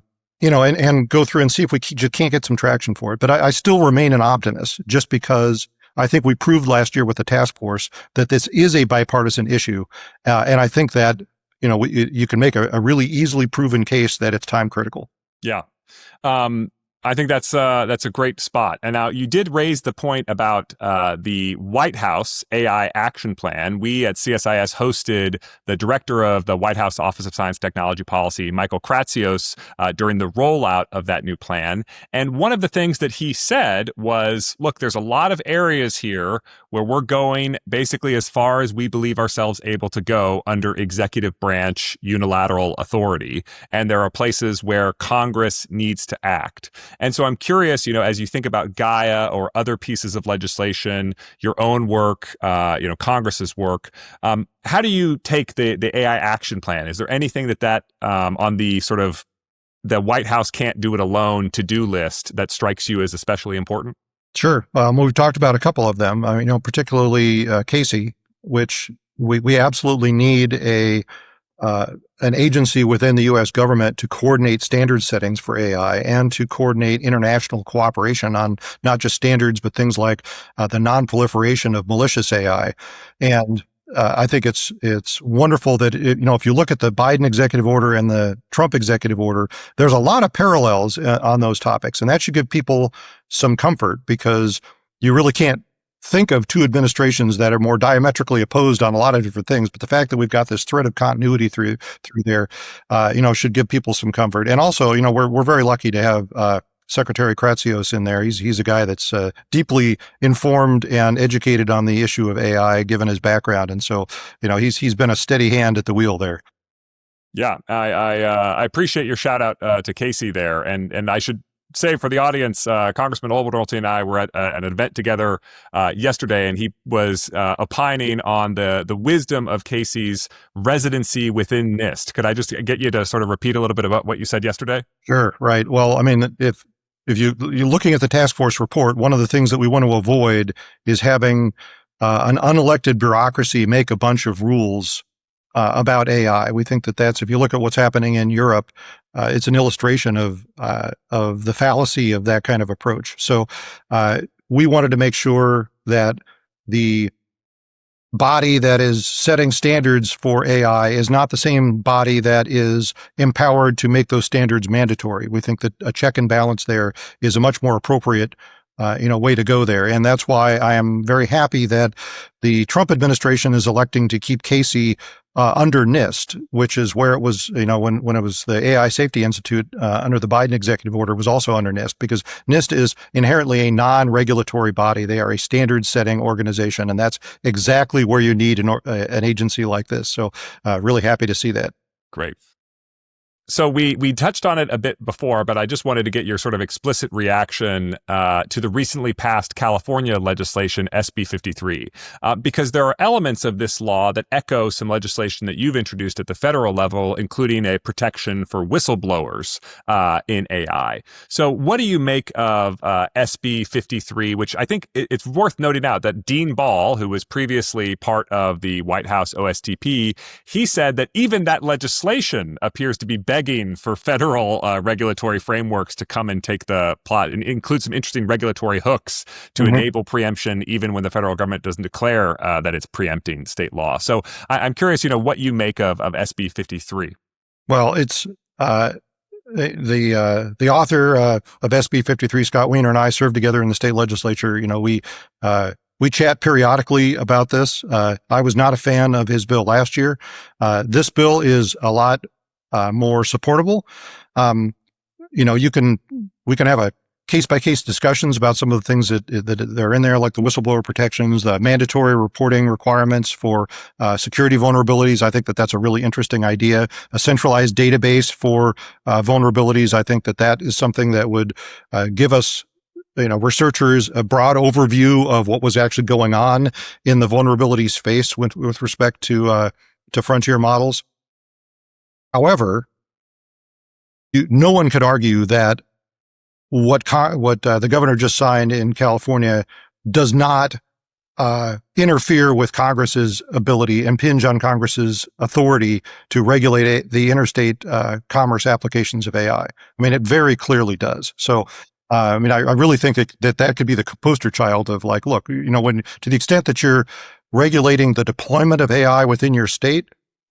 go through and see if we just can't get some traction for it. But I still remain an optimist, just because I think we proved last year with the task force that this is a bipartisan issue. And I think that you can make a really easily proven case that it's time critical. Yeah. I think that's a great spot. And now you did raise the point about the White House AI Action Plan. We at CSIS hosted the director of the White House Office of Science Technology Policy, Michael Kratsios, during the rollout of that new plan. And one of the things that he said was, look, there's a lot of areas here where we're going basically as far as we believe ourselves able to go under executive branch unilateral authority. And there are places where Congress needs to act. And so I'm curious, as you think about Gaia or other pieces of legislation, your own work, Congress's work, how do you take the AI action plan? Is there anything that on the sort of the White House can't do it alone to-do list that strikes you as especially important? Sure. We've talked about a couple of them, particularly Casey, which we absolutely need an agency within the U.S. government to coordinate standard settings for AI and to coordinate international cooperation on not just standards, but things like the non-proliferation of malicious AI. And I think it's wonderful that, if you look at the Biden executive order and the Trump executive order, there's a lot of parallels on those topics. And that should give people some comfort, because you really can't think of two administrations that are more diametrically opposed on a lot of different things, but the fact that we've got this thread of continuity through there, should give people some comfort. And also, we're very lucky to have Secretary Kratsios in there. He's a guy that's deeply informed and educated on the issue of AI, given his background, and so he's been a steady hand at the wheel there. Yeah, I appreciate your shout out to Casey there, and I should say for the audience, Congressman Obernolte and I were at an event together yesterday, and he was opining on the wisdom of Casey's residency within NIST. Could I just get you to sort of repeat a little bit about what you said yesterday? Sure. Right. Well, I mean, if you're looking at the task force report, one of the things that we want to avoid is having an unelected bureaucracy make a bunch of rules about AI. We think that if you look at what's happening in Europe, it's an illustration of the fallacy of that kind of approach. So we wanted to make sure that the body that is setting standards for AI is not the same body that is empowered to make those standards mandatory. We think that a check and balance there is a much more appropriate way to go there. And that's why I am very happy that the Trump administration is electing to keep Casey under NIST, which is where it was, when it was the AI Safety Institute under the Biden executive order was also under NIST, because NIST is inherently a non-regulatory body. They are a standard-setting organization, and that's exactly where you need an agency like this. So really happy to see that. Great. So we touched on it a bit before, but I just wanted to get your sort of explicit reaction to the recently passed California legislation, SB 53, because there are elements of this law that echo some legislation that you've introduced at the federal level, including a protection for whistleblowers in AI. So what do you make of SB 53, which I think it's worth noting out that Dean Ball, who was previously part of the White House OSTP, he said that even that legislation appears to be begging for federal regulatory frameworks to come and take the plot and include some interesting regulatory hooks to enable preemption, even when the federal government doesn't declare that it's preempting state law. So I'm curious, what you make of SB 53. Well, it's the author of SB 53, Scott Wiener, and I served together in the state legislature. We chat periodically about this. I was not a fan of his bill last year. This bill is a lot more supportable. We can have a case-by-case discussions about some of the things that are in there, like the whistleblower protections, the mandatory reporting requirements for security vulnerabilities. I think that that's a really interesting idea. A centralized database for vulnerabilities. I think that is something that would give us, researchers a broad overview of what was actually going on in the vulnerability space with respect to frontier models. However, no one could argue that what the governor just signed in California does not interfere with Congress's ability, impinge on Congress's authority to regulate the interstate commerce applications of AI. I mean, it very clearly does. So, I really think that could be the poster child of like, look, when to the extent that you're regulating the deployment of AI within your state,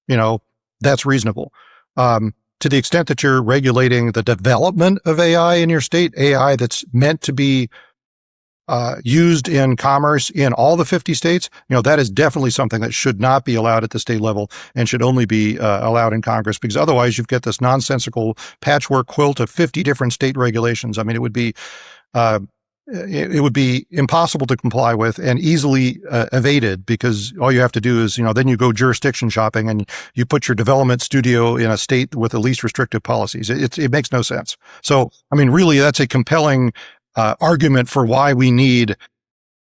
that's reasonable. To the extent that you're regulating the development of AI in your state, AI that's meant to be used in commerce in all the 50 states, that is definitely something that should not be allowed at the state level and should only be allowed in Congress, because otherwise you've got this nonsensical patchwork quilt of 50 different state regulations. I mean, it would be impossible to comply with and easily evaded, because all you have to do is, then you go jurisdiction shopping and you put your development studio in a state with the least restrictive policies. It makes no sense. So, really, that's a compelling argument for why we need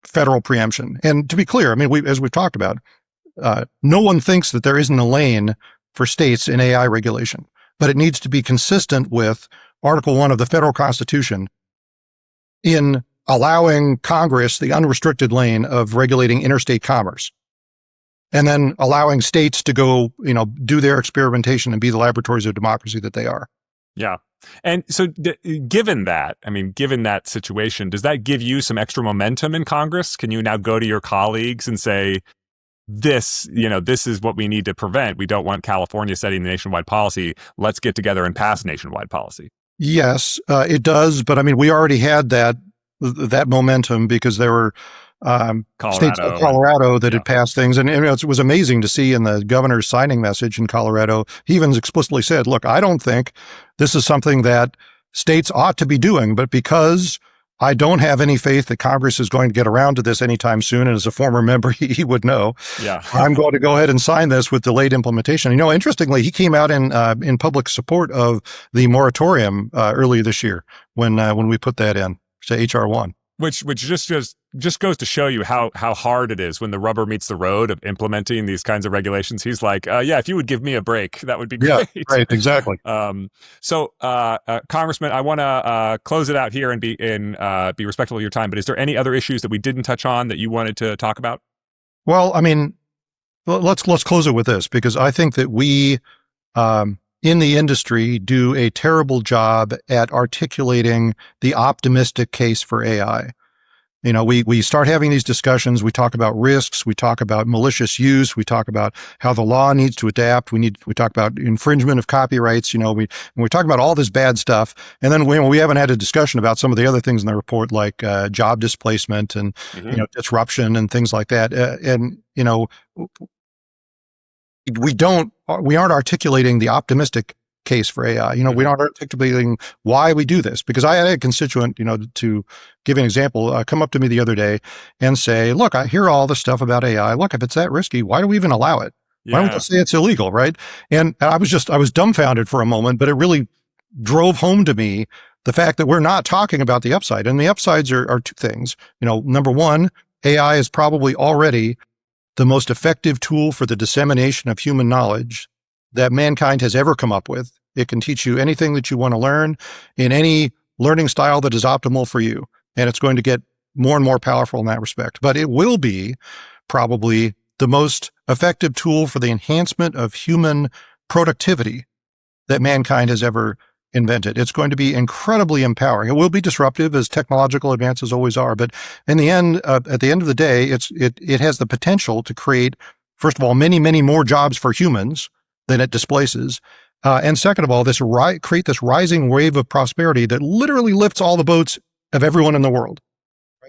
federal preemption. And to be clear, as we've talked about, no one thinks that there isn't a lane for states in AI regulation, but it needs to be consistent with Article 1 of the federal Constitution in allowing Congress the unrestricted lane of regulating interstate commerce, and then allowing states to go, do their experimentation and be the laboratories of democracy that they are. Yeah. And so given that situation, does that give you some extra momentum in Congress? Can you now go to your colleagues and say, this is what we need to prevent. We don't want California setting the nationwide policy. Let's get together and pass nationwide policy. Yes, it does. But we already had that momentum, because there were states like Colorado. Colorado that had passed things. And it was amazing to see in the governor's signing message in Colorado, he even explicitly said, look, I don't think this is something that states ought to be doing, but because I don't have any faith that Congress is going to get around to this anytime soon, and as a former member, he would know. Yeah. I'm going to go ahead and sign this with delayed implementation. You know, interestingly, he came out in public support of the moratorium early this year when we put that in to HR 1. Which just goes to show you how hard it is when the rubber meets the road of implementing these kinds of regulations. He's like, yeah, if you would give me a break, that would be great. Yeah, right, exactly. So, Congressman, I want to close it out here and be respectful of your time. But is there any other issues that we didn't touch on that you wanted to talk about? Well, I mean, let's close it with this, because I think that we in the industry do a terrible job at articulating the optimistic case for AI. You know, we start having these discussions. We talk about risks. We talk about malicious use. We talk about how the law needs to adapt. We talk about infringement of copyrights. You know, we talk about all this bad stuff. And then we haven't had a discussion about some of the other things in the report, like job displacement and, you know, disruption and things like that. And, you know, we aren't articulating the optimistic case for AI. You know, we aren't articulating why we do this, because I had a constituent, you know, to give an example, come up to me the other day and say, look, I hear all this stuff about AI. Look, if it's that risky, why do we even allow it? Why don't we say it's illegal, right? And I was dumbfounded for a moment, but it really drove home to me the fact that we're not talking about the upside. And the upsides are two things. You know, number one, AI is probably already the most effective tool for the dissemination of human knowledge that mankind has ever come up with. It can teach you anything that you want to learn in any learning style that is optimal for you. And it's going to get more and more powerful in that respect. But it will be probably the most effective tool for the enhancement of human productivity that mankind has ever invented. It's going to be incredibly empowering. It will be disruptive, as technological advances always are. But in the end, at the end of the day, it has the potential to create, first of all, many, many more jobs for humans than it displaces. And second of all, create this rising wave of prosperity that literally lifts all the boats of everyone in the world.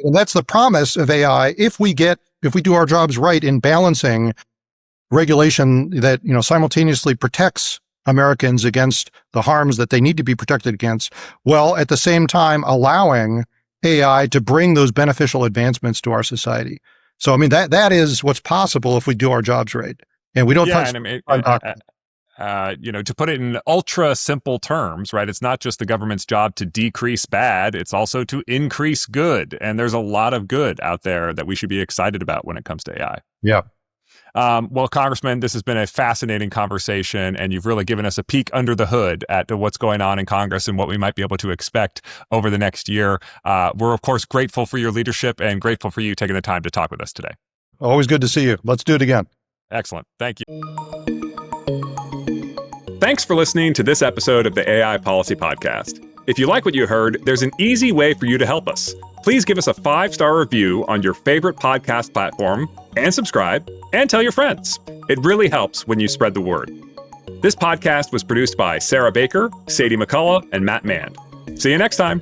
And that's the promise of AI. If we do our jobs right in balancing regulation that, you know, simultaneously protects Americans against the harms that they need to be protected against, while at the same time allowing AI to bring those beneficial advancements to our society. So, I mean, that is what's possible if we do our jobs right. And we don't touch. You know, to put it in ultra simple terms, right? It's not just the government's job to decrease bad, it's also to increase good. And there's a lot of good out there that we should be excited about when it comes to AI. Yeah. Well, Congressman, this has been a fascinating conversation, and you've really given us a peek under the hood at what's going on in Congress and what we might be able to expect over the next year. We're, of course, grateful for your leadership and grateful for you taking the time to talk with us today. Always good to see you. Let's do it again. Excellent. Thank you. Thanks for listening to this episode of the AI Policy Podcast. If you like what you heard, there's an easy way for you to help us. Please give us a 5-star review on your favorite podcast platform and subscribe and tell your friends. It really helps when you spread the word. This podcast was produced by Sarah Baker, Sadie McCullough, and Matt Mand. See you next time.